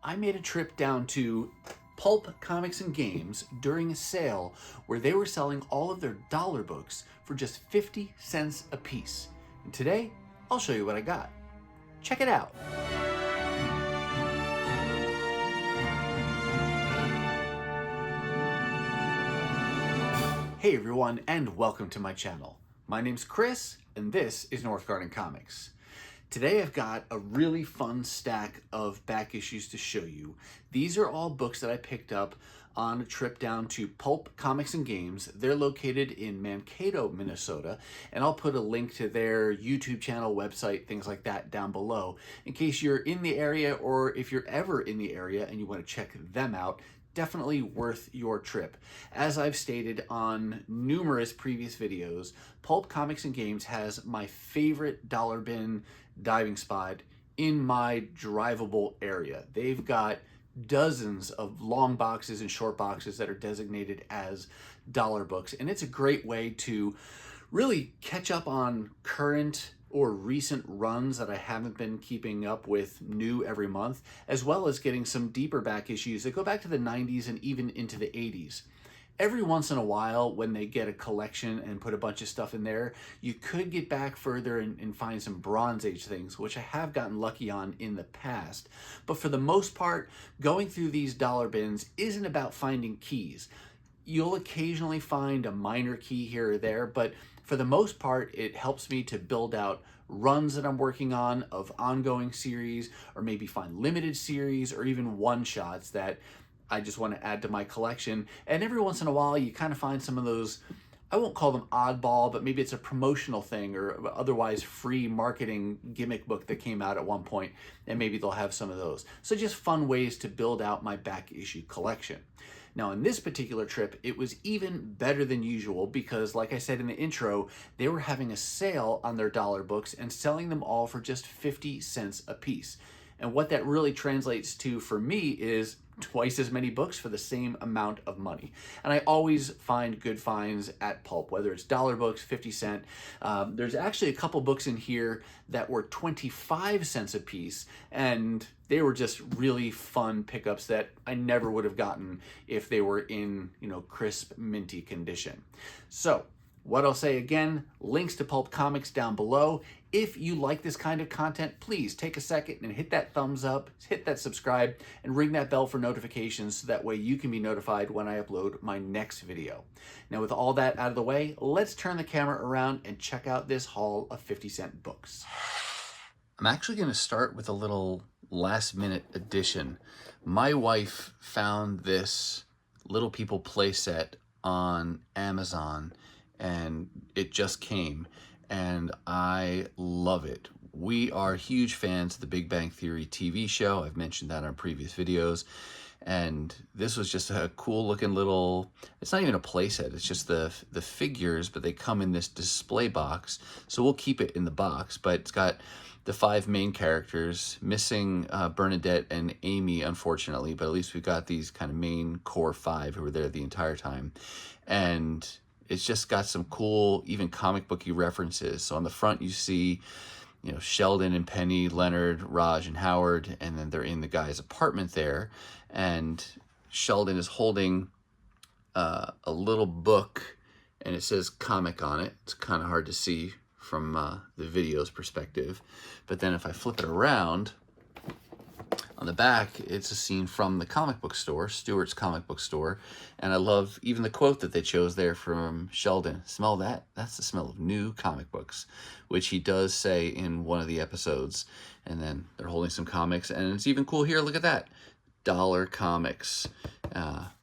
I made a trip down to Pulp Comics and Games during a sale where they were selling all of their dollar books for just 50 cents a piece. And today, I'll show you what I got. Check it out. Hey everyone, and welcome to my channel. My name's Chris, and this is Northgarden Comics. Today I've got a really fun stack of back issues to show you. These are all books that I picked up on a trip down to Pulp Comics and Games. They're located in Mankato, Minnesota, and I'll put a link to their YouTube channel, website, things like that down below in case you're in the area, or if you're ever in the area and you want to check them out. Definitely worth your trip. As I've stated on numerous previous videos, Pulp Comics and Games has my favorite dollar bin diving spot in my drivable area. They've got dozens of long boxes and short boxes that are designated as dollar books, and it's a great way to really catch up on current or recent runs that I haven't been keeping up with new every month, as well as getting some deeper back issues that go back to the 90s and even into the 80s. Every once in a while, when they get a collection and put a bunch of stuff in there, you could get back further and find some Bronze Age things, which I have gotten lucky on in the past. But for the most part, going through these dollar bins isn't about finding keys. You'll occasionally find a minor key here or there, but for the most part, it helps me to build out runs that I'm working on of ongoing series, or maybe find limited series or even one-shots that I just want to add to my collection. And every once in a while, you kind of find some of those, I won't call them oddball, but maybe it's a promotional thing or otherwise free marketing gimmick book that came out at one point, and maybe they'll have some of those. So just fun ways to build out my back issue collection. Now, in this particular trip, it was even better than usual because, like I said in the intro, they were having a sale on their dollar books and selling them all for just 50 cents a piece. And what that really translates to for me is twice as many books for the same amount of money. And I always find good finds at Pulp, whether it's dollar books, 50 cent. There's actually a couple books in here that were 25 cents a piece, and they were just really fun pickups that I never would have gotten if they were in, crisp, minty condition. So what I'll say again, links to Pulp Comics down below. If you like this kind of content, please take a second and hit that thumbs up, hit that subscribe, and ring that bell for notifications so that way you can be notified when I upload my next video. Now, with all that out of the way, let's turn the camera around and check out this haul of 50-cent books. I'm actually going to start with a little last-minute addition. My wife found this Little People playset on Amazon, and it just came, and I love it. We are huge fans of the Big Bang Theory TV show. I've mentioned that on previous videos, and this was just a cool looking little, it's not even a playset, it's just the figures, but they come in this display box, so we'll keep it in the box. But it's got the 5 main characters, missing Bernadette and Amy, unfortunately, but at least we've got these kind of main core 5 who were there the entire time. And it's just got some cool, even comic booky references. So on the front, you see, Sheldon and Penny, Leonard, Raj, and Howard, and then they're in the guy's apartment there. And Sheldon is holding a little book, and it says comic on it. It's kind of hard to see from the video's perspective. But then if I flip it around, on the back, it's a scene from the comic book store, Stewart's comic book store. And I love even the quote that they chose there from Sheldon. Smell that? That's the smell of new comic books, which he does say in one of the episodes. And then they're holding some comics, and it's even cool here. Look at that. Dollar Comics.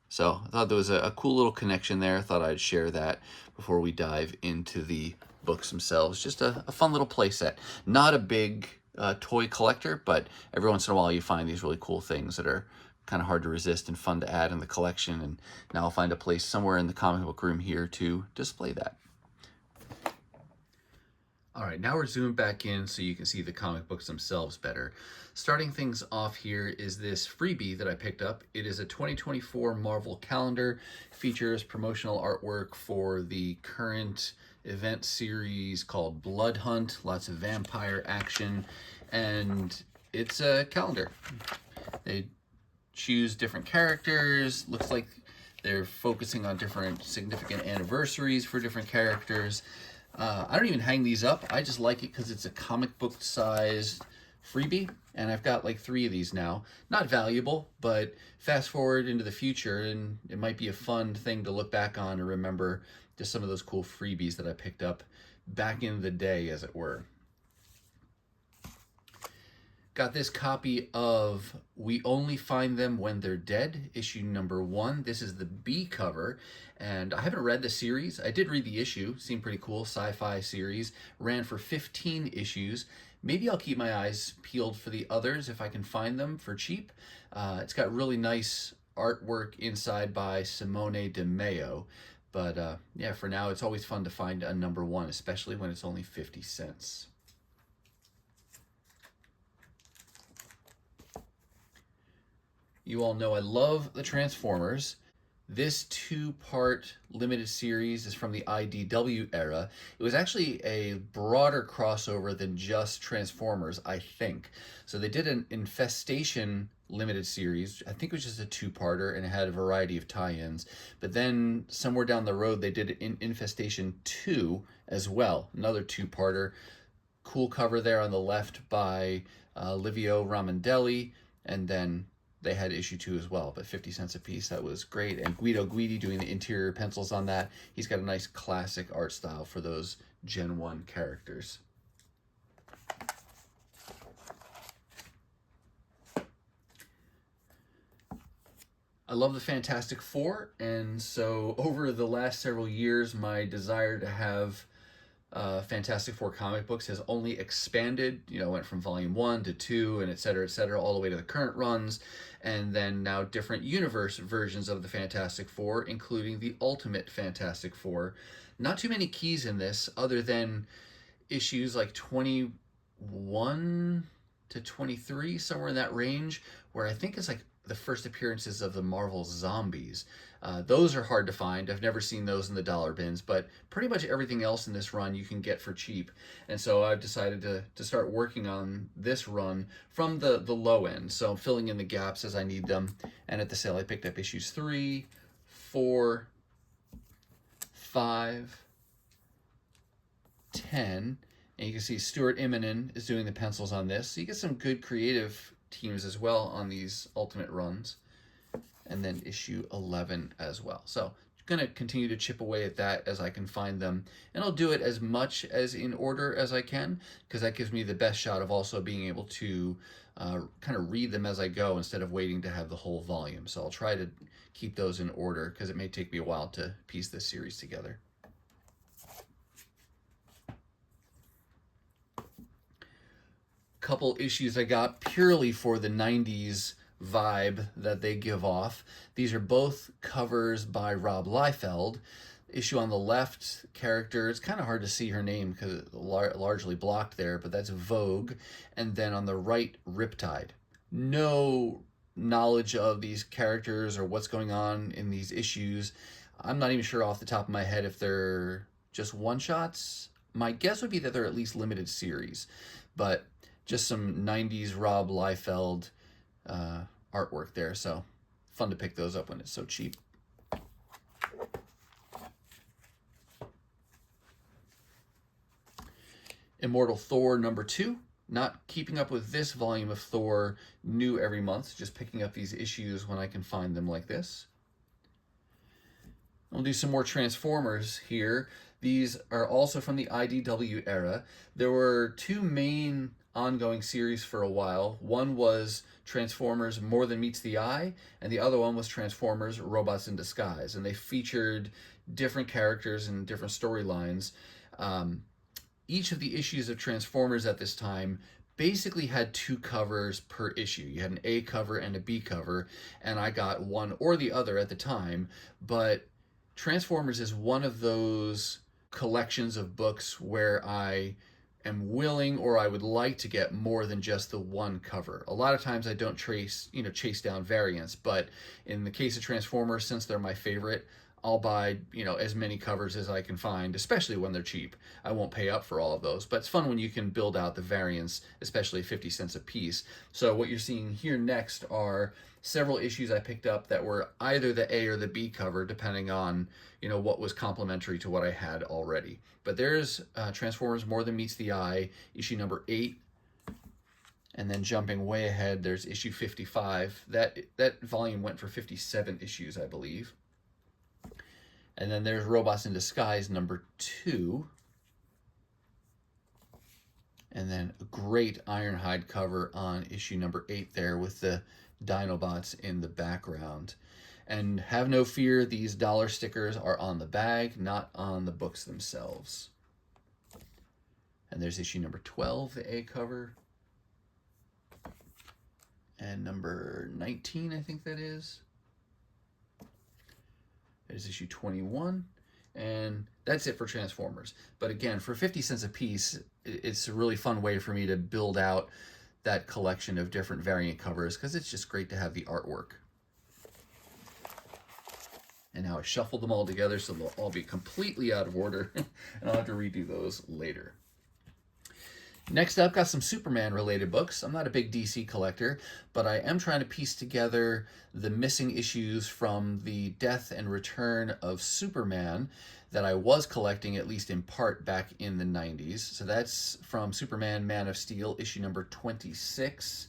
So I thought there was a cool little connection there. I thought I'd share that before we dive into the books themselves. Just a fun little play set. Not a big toy collector, but every once in a while you find these really cool things that are kind of hard to resist and fun to add in the collection. And now I'll find a place somewhere in the comic book room here to display that. All right, now we're zoomed back in so you can see the comic books themselves better. Starting things off here is this freebie that I picked up. It is a 2024 Marvel calendar. Features promotional artwork for the current event series called Blood Hunt. Lots of vampire action, and it's a calendar. They choose different characters. Looks like they're focusing on different significant anniversaries for different characters. I don't even hang these up. I just like it because it's a comic book sized freebie, and I've got like 3 of these now. Not valuable, but fast forward into the future and it might be a fun thing to look back on and remember just some of those cool freebies that I picked up back in the day, as it were. Got this copy of We Only Find Them When They're Dead, issue number 1. This is the B cover, and I haven't read the series. I did read the issue, seemed pretty cool, sci-fi series. Ran for 15 issues. Maybe I'll keep my eyes peeled for the others if I can find them for cheap. It's got really nice artwork inside by Simone Di Meo. But yeah, for now, it's always fun to find a number 1, especially when it's only 50 cents. You all know I love the Transformers. This 2-part limited series is from the IDW era. It was actually a broader crossover than just Transformers, I think. So they did an Infestation limited series. I think it was just a 2-parter, and it had a variety of tie-ins. But then somewhere down the road, they did Infestation 2 as well, another 2-parter. Cool cover there on the left by Livio Ramondelli, and then they had issue 2 as well, but 50 cents a piece. That was great. And Guido Guidi doing the interior pencils on that. He's got a nice classic art style for those Gen 1 characters. I love the Fantastic Four, and so over the last several years, my desire to have Fantastic Four comic books has only expanded. You know, went from volume 1 to 2 and et cetera, all the way to the current runs, and then now different universe versions of the Fantastic Four, including the Ultimate Fantastic Four. Not too many keys in this, other than issues like 21 to 23, somewhere in that range, where I think it's like the first appearances of the Marvel Zombies. Those are hard to find. I've never seen those in the dollar bins, but pretty much everything else in this run you can get for cheap. And so I've decided to start working on this run from the low end. So I'm filling in the gaps as I need them. And at the sale, I picked up issues 3, 4, 5, 10. And you can see Stuart Immonen is doing the pencils on this. So you get some good creative teams as well on these Ultimate runs. And then issue 11 as well. So I'm going to continue to chip away at that as I can find them. And I'll do it as much as in order as I can, because that gives me the best shot of also being able to kind of read them as I go instead of waiting to have the whole volume. So I'll try to keep those in order because it may take me a while to piece this series together. Couple issues I got purely for the 90s vibe that they give off. These are both covers by Rob Liefeld. Issue on the left, character, it's kind of hard to see her name because it's largely blocked there, but that's Vogue. And then on the right, Riptide. No knowledge of these characters or what's going on in these issues. I'm not even sure off the top of my head if they're just one-shots. My guess would be that they're at least limited series, but just some 90s Rob Liefeld artwork there, so fun to pick those up when it's so cheap. Immortal Thor number 2. Not keeping up with this volume of Thor new every month, just picking up these issues when I can find them like this. I'll do some more Transformers here. These are also from the IDW era. There were 2 main ongoing series for a while. One was Transformers More Than Meets the Eye, and the other one was Transformers Robots in Disguise, and they featured different characters and different storylines. Each of the issues of Transformers at this time basically had 2 covers per issue. You had an A cover and a B cover, and I got one or the other at the time, but Transformers is one of those collections of books where I am willing or I would like to get more than just the one cover. A lot of times I don't chase down variants, but in the case of Transformers, since they're my favorite, I'll buy, as many covers as I can find, especially when they're cheap. I won't pay up for all of those, but it's fun when you can build out the variants, especially 50 cents a piece. So what you're seeing here next are several issues I picked up that were either the A or the B cover, depending on, what was complementary to what I had already. But there's Transformers More Than Meets the Eye, issue number 8. And then jumping way ahead, there's issue 55. That volume went for 57 issues, I believe. And then there's Robots in Disguise number 2. And then a great Ironhide cover on issue number 8 there with the Dinobots in the background. And have no fear, these dollar stickers are on the bag, not on the books themselves. And there's issue number 12, the A cover. And number 19, I think that is. There's issue 21. And that's it for Transformers. But again, for 50 cents a piece, it's a really fun way for me to build out that collection of different variant covers, because it's just great to have the artwork. And now I shuffled them all together so they'll all be completely out of order, and I'll have to redo those later. Next up, got some Superman-related books. I'm not a big DC collector, but I am trying to piece together the missing issues from the Death and Return of Superman that I was collecting, at least in part, back in the 90s. So that's from Superman Man of Steel, issue number 26.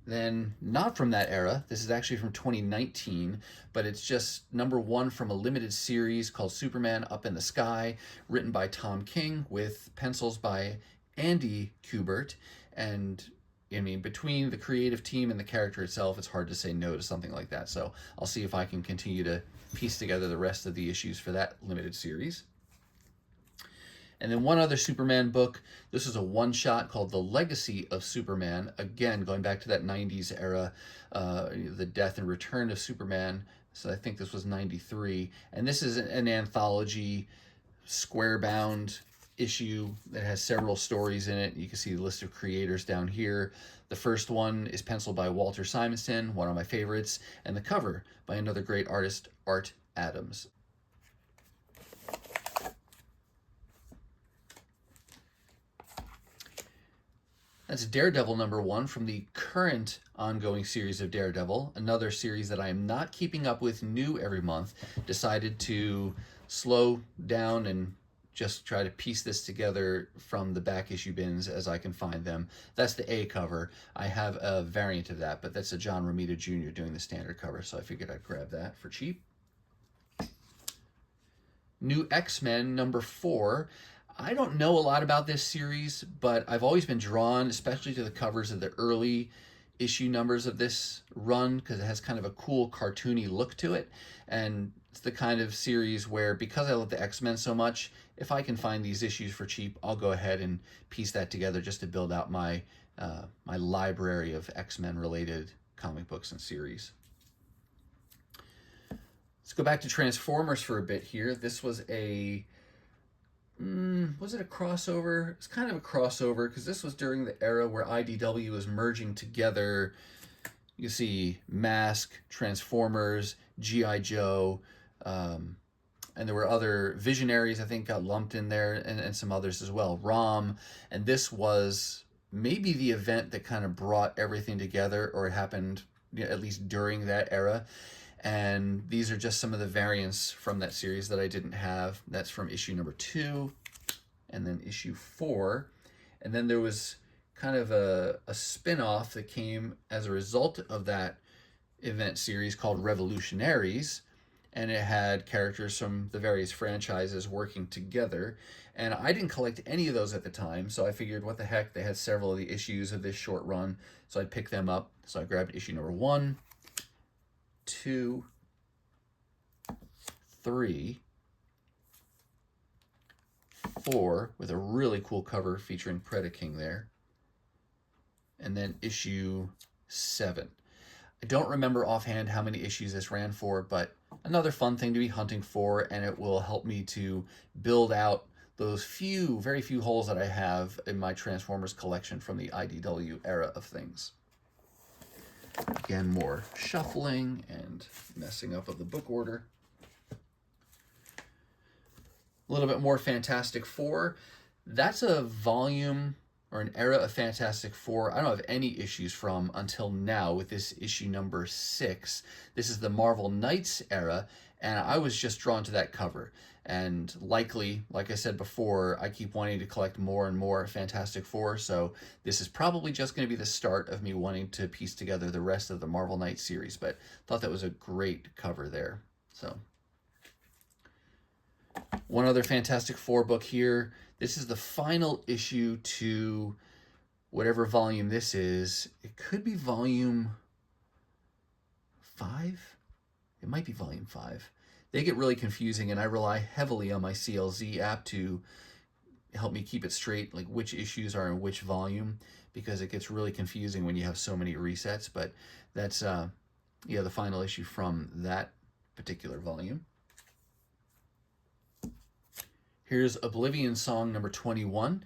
Then, not from that era, this is actually from 2019, but it's just number 1 from a limited series called Superman Up in the Sky, written by Tom King with pencils by Andy Kubert. And I mean, between the creative team and the character itself, it's hard to say no to something like that. So I'll see if I can continue to piece together the rest of the issues for that limited series. And then one other Superman book. This is a one-shot called The Legacy of Superman. Again, going back to that 90s era, the Death and Return of Superman. So I think this was 93. And this is an anthology, square-bound issue that has several stories in it. You can see the list of creators down here. The first one is penciled by Walter Simonson, one of my favorites, and the cover by another great artist, Art Adams. That's Daredevil number 1 from the current ongoing series of Daredevil, another series that I am not keeping up with new every month. Decided to slow down and just try to piece this together from the back issue bins as I can find them. That's the A cover. I have a variant of that, but that's a John Romita Jr. doing the standard cover, so I figured I'd grab that for cheap. New X-Men number 4. I don't know a lot about this series, but I've always been drawn, especially to the covers of the early issue numbers of this run, because it has kind of a cool cartoony look to it. And it's the kind of series where, because I love the X-Men so much, if I can find these issues for cheap, I'll go ahead and piece that together just to build out my my library of X-Men related comic books and series. Let's go back to Transformers for a bit here. This was a was it a crossover? It's kind of a crossover because this was during the era where IDW was merging together. You see Mask, Transformers, G.I. Joe, and there were other Visionaries, I think, got lumped in there, and some others as well. ROM, and this was maybe the event that kind of brought everything together, or it happened, at least during that era. And these are just some of the variants from that series that I didn't have. That's from issue number 2, and then issue 4. And then there was kind of a spin-off that came as a result of that event series called Revolutionaries. And it had characters from the various franchises working together. And I didn't collect any of those at the time, so I figured, what the heck, they had several of the issues of this short run, so I'd pick them up. So I grabbed issue number 1, 2, 3, 4, with a really cool cover featuring Predaking there, and then issue 7. I don't remember offhand how many issues this ran for, but another fun thing to be hunting for, and it will help me to build out those very few holes that I have in my Transformers collection from the IDW era of things. Again, more shuffling and messing up of the book order. A little bit more Fantastic Four. That's a volume or an era of Fantastic Four I don't have any issues from until now with this issue number 6. This is the Marvel Knights era, and I was just drawn to that cover. And likely, like I said before, I keep wanting to collect more and more Fantastic Four, so this is probably just going to be the start of me wanting to piece together the rest of the Marvel Knights series, but thought that was a great cover there. So, one other Fantastic Four book here. This is the final issue to whatever volume this is. It could be volume 5? It might be volume 5. They get really confusing, and I rely heavily on my CLZ app to help me keep it straight, like which issues are in which volume, because it gets really confusing when you have so many resets. But that's the final issue from that particular volume. Here's Oblivion Song number 21,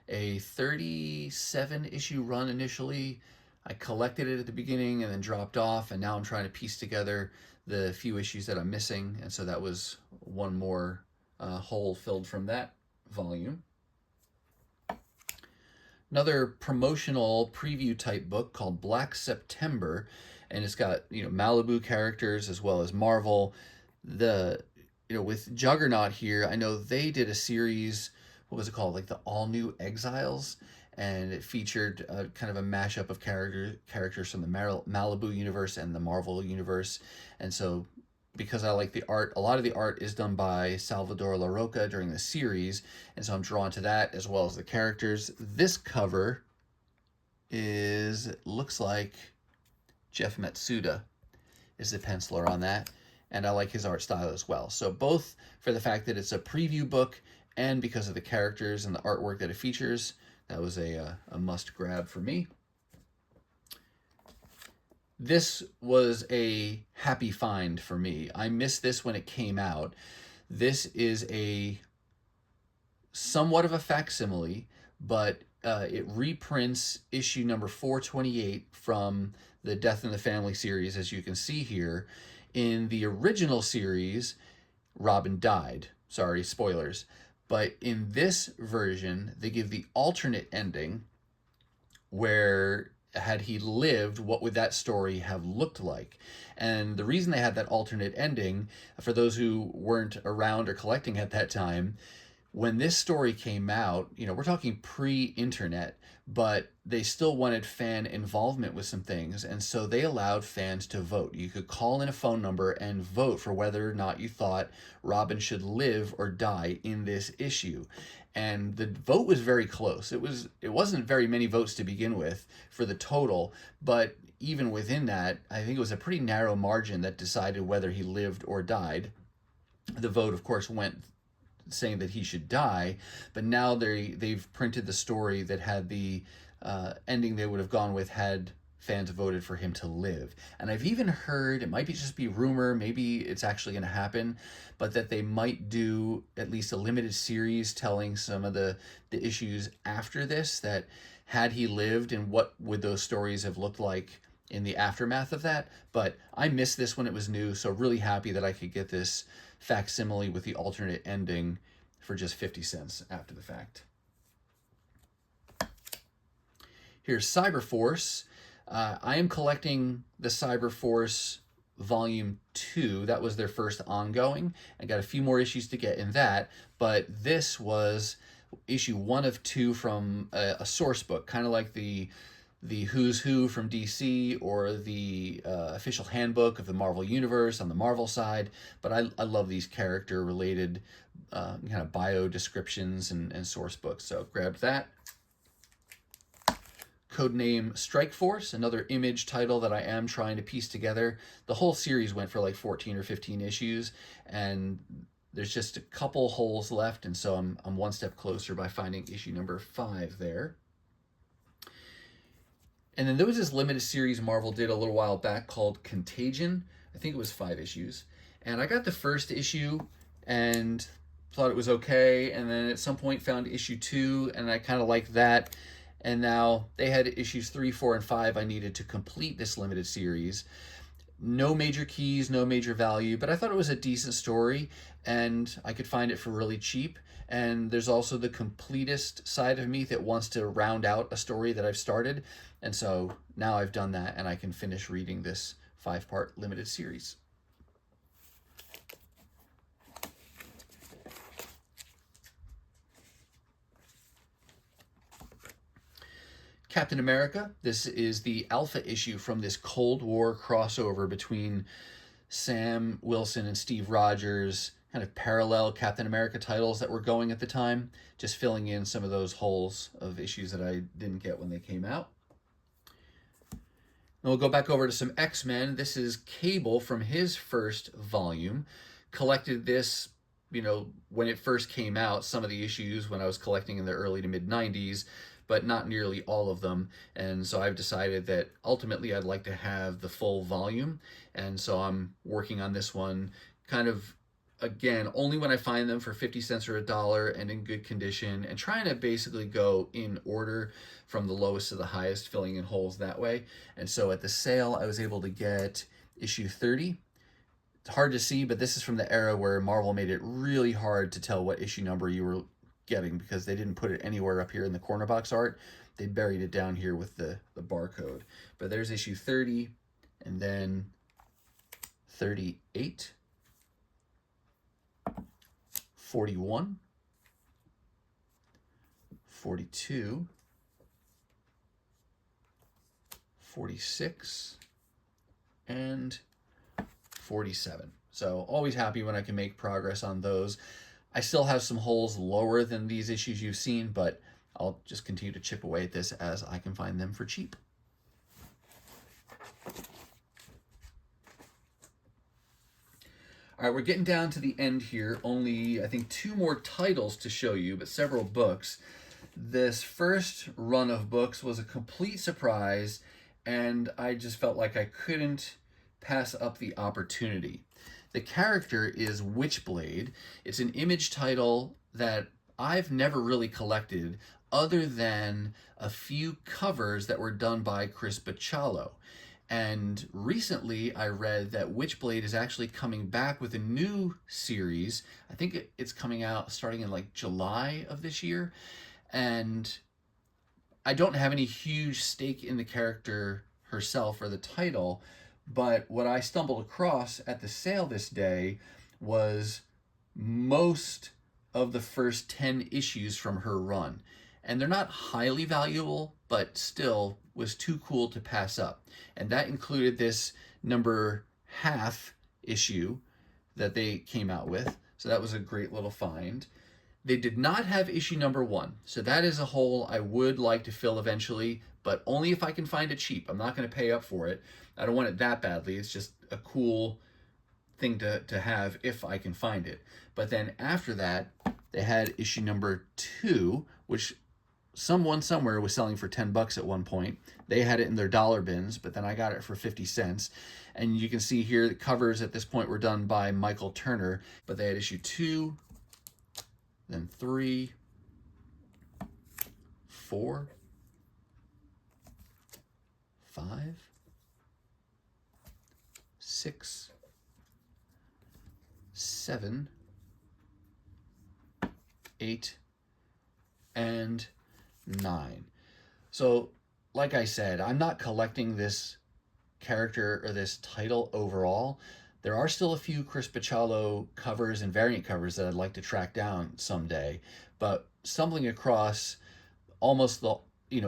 a 37-issue run initially. I collected it at the beginning and then dropped off, and now I'm trying to piece together the few issues that I'm missing, and so that was one more hole filled from that volume. Another promotional preview type book called Black September, and it's got Malibu characters as well as Marvel. With Juggernaut here, I know they did a series, what was it called, like the All New Exiles, and it featured kind of a mashup of characters from the Malibu universe and the Marvel universe. And so, because I like the art, a lot of the art is done by Salvador Larroca during the series, and so I'm drawn to that as well as the characters. This cover looks like Jeff Matsuda is the penciler on that, and I like his art style as well. So both for the fact that it's a preview book and because of the characters and the artwork that it features, that was a must grab for me. This was a happy find for me. I missed this when it came out. This is a somewhat of a facsimile, but it reprints issue number 428 from the Death in the Family series, as you can see here. In the original series, Robin died. Sorry, spoilers. But in this version, they give the alternate ending where, had he lived, what would that story have looked like? And the reason they had that alternate ending, for those who weren't around or collecting at that time, when this story came out, we're talking pre-internet, but they still wanted fan involvement with some things, and so they allowed fans to vote. You could call in a phone number and vote for whether or not you thought Robin should live or die in this issue. And the vote was very close. It wasn't very many votes to begin with for the total, but even within that, I think it was a pretty narrow margin that decided whether he lived or died. The vote, of course, went saying that he should die, but now they've printed the story that had the ending they would have gone with had fans voted for him to live. And I've even heard, it might just be rumor, maybe it's actually going to happen, but that they might do at least a limited series telling some of the issues after this, that had he lived and what would those stories have looked like in the aftermath of that. But I missed this when it was new, so really happy that I could get this facsimile with the alternate ending for just 50 cents after the fact. Here's Cyberforce. I am collecting the Cyberforce Volume 2. That was their first ongoing. I got a few more issues to get in that, but this was issue 1 of 2 from a source book, kind of like the Who's Who from DC or the official handbook of the Marvel Universe on the Marvel side. But I love these character-related kind of bio descriptions and source books, so grabbed that. Codename Strikeforce, another Image title that I am trying to piece together. The whole series went for like 14 or 15 issues, and there's just a couple holes left, and so I'm one step closer by finding issue number 5 there. And then there was this limited series Marvel did a little while back called Contagion. I think it was 5 issues. And I got the first issue and thought it was okay, and then at some point found issue 2, and I kind of liked that. And now they had issues 3, 4, and 5 I needed to complete this limited series. No major keys, no major value, but I thought it was a decent story, and I could find it for really cheap. And there's also the completist side of me that wants to round out a story that I've started, and so now I've done that, and I can finish reading this 5-part limited series. Captain America. This is the alpha issue from this Cold War crossover between Sam Wilson and Steve Rogers, kind of parallel Captain America titles that were going at the time, just filling in some of those holes of issues that I didn't get when they came out. And we'll go back over to some X-Men. This is Cable from his first volume. Collected this, when it first came out, some of the issues when I was collecting in the early to mid 90s, but not nearly all of them. And so I've decided that ultimately I'd like to have the full volume. And so I'm working on this one kind of, again, only when I find them for 50 cents or $1 and in good condition, and trying to basically go in order from the lowest to the highest, filling in holes that way. And so at the sale, I was able to get issue 30. It's hard to see, but this is from the era where Marvel made it really hard to tell what issue number you were getting, because they didn't put it anywhere up here in the corner box art. They buried it down here with the barcode. But there's issue 30, and then 38, 41, 42, 46, and 47. So always happy when I can make progress on those. I still have some holes lower than these issues you've seen, but I'll just continue to chip away at this as I can find them for cheap. All right, we're getting down to the end here. Only, I think, 2 more titles to show you, but several books. This first run of books was a complete surprise, and I just felt like I couldn't pass up the opportunity. The character is Witchblade. It's an Image title that I've never really collected other than a few covers that were done by Chris Bachalo. And recently I read that Witchblade is actually coming back with a new series. I think it's coming out starting in like July of this year. And I don't have any huge stake in the character herself or the title, but what I stumbled across at the sale this day was most of the first 10 issues from her run. And they're not highly valuable, but still was too cool to pass up. And that included this number half issue that they came out with. So that was a great little find. They did not have issue number 1. So that is a hole I would like to fill eventually, but only if I can find it cheap. I'm not going to pay up for it. I don't want it that badly. It's just a cool thing to have if I can find it. But then after that, they had issue number 2, which someone somewhere was selling for $10 at one point. They had it in their dollar bins, but then I got it for 50 cents. And you can see here the covers at this point were done by Michael Turner, but they had issue 2, then 3, 4, 5, 6, 7, 8, and 9. So, like I said, I'm not collecting this character or this title overall. There are still a few Chris Bachalo covers and variant covers that I'd like to track down someday, but stumbling across almost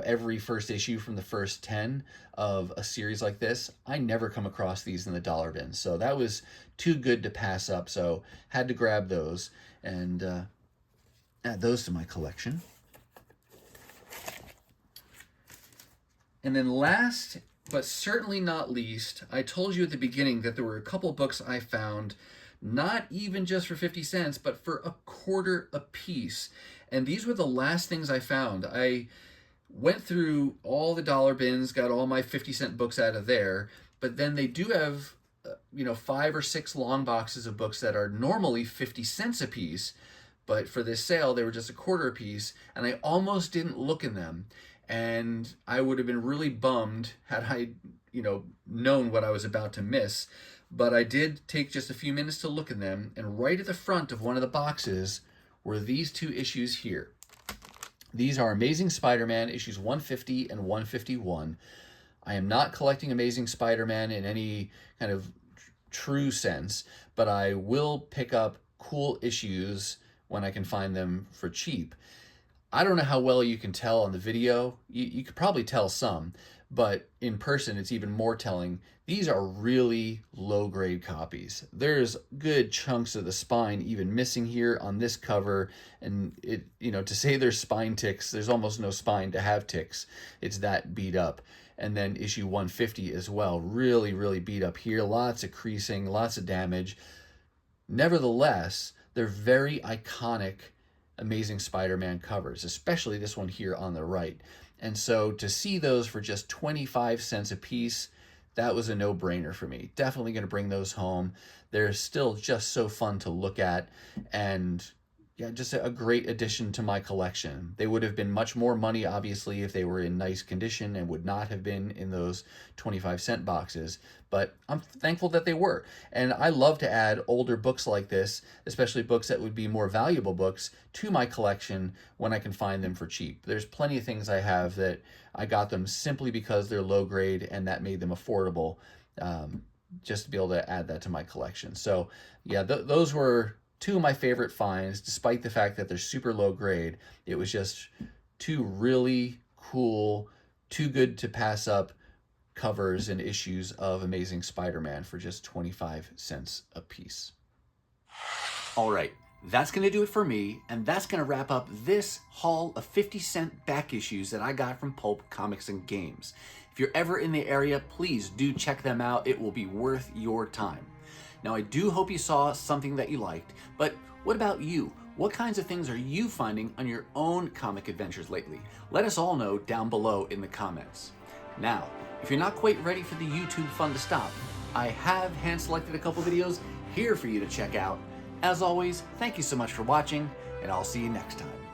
every first issue from the first 10 of a series like this, I never come across these in the dollar bin. So that was too good to pass up, so had to grab those and add those to my collection. And then last, but certainly not least, I told you at the beginning that there were a couple books I found, not even just for 50 cents, but for $0.25 a piece. And these were the last things I found. I went through all the dollar bins, got all my 50-cent books out of there, but then they do have 5 or 6 long boxes of books that are normally 50 cents a piece, but for this sale they were just $0.25 a piece, and I almost didn't look in them. and I would have been really bummed had I, known what I was about to miss. But I did take just a few minutes to look at them, and right at the front of one of the boxes were these two issues here. These are Amazing Spider-Man issues 150 and 151. I am not collecting Amazing Spider-Man in any kind of true sense, but I will pick up cool issues when I can find them for cheap. I don't know how well you can tell on the video. You could probably tell some, but in person it's even more telling. These are really low-grade copies. There's good chunks of the spine even missing here on this cover, and to say there's spine ticks, there's almost no spine to have ticks. It's that beat up. And then issue 150 as well, really, really beat up here. Lots of creasing, lots of damage. Nevertheless, they're very iconic Amazing Spider-Man covers, especially this one here on the right. And so to see those for just 25 cents a piece, that was a no-brainer for me. Definitely going to bring those home. They're still just so fun to look at, and yeah, just a great addition to my collection. They would have been much more money, obviously, if they were in nice condition and would not have been in those 25-cent boxes, but I'm thankful that they were. And I love to add older books like this, especially books that would be more valuable books, to my collection when I can find them for cheap. There's plenty of things I have that I got them simply because they're low grade and that made them affordable, just to be able to add that to my collection. So yeah, those were two of my favorite finds, despite the fact that they're super low grade. It was just two really cool, too good to pass up covers and issues of Amazing Spider-Man for just 25 cents a piece. All right, that's going to do it for me, and that's going to wrap up this haul of 50-cent back issues that I got from Pulp Comics and Games. If you're ever in the area, please do check them out. It will be worth your time. Now, I do hope you saw something that you liked, but what about you? What kinds of things are you finding on your own comic adventures lately? Let us all know down below in the comments. Now, if you're not quite ready for the YouTube fun to stop, I have hand-selected a couple videos here for you to check out. As always, thank you so much for watching, and I'll see you next time.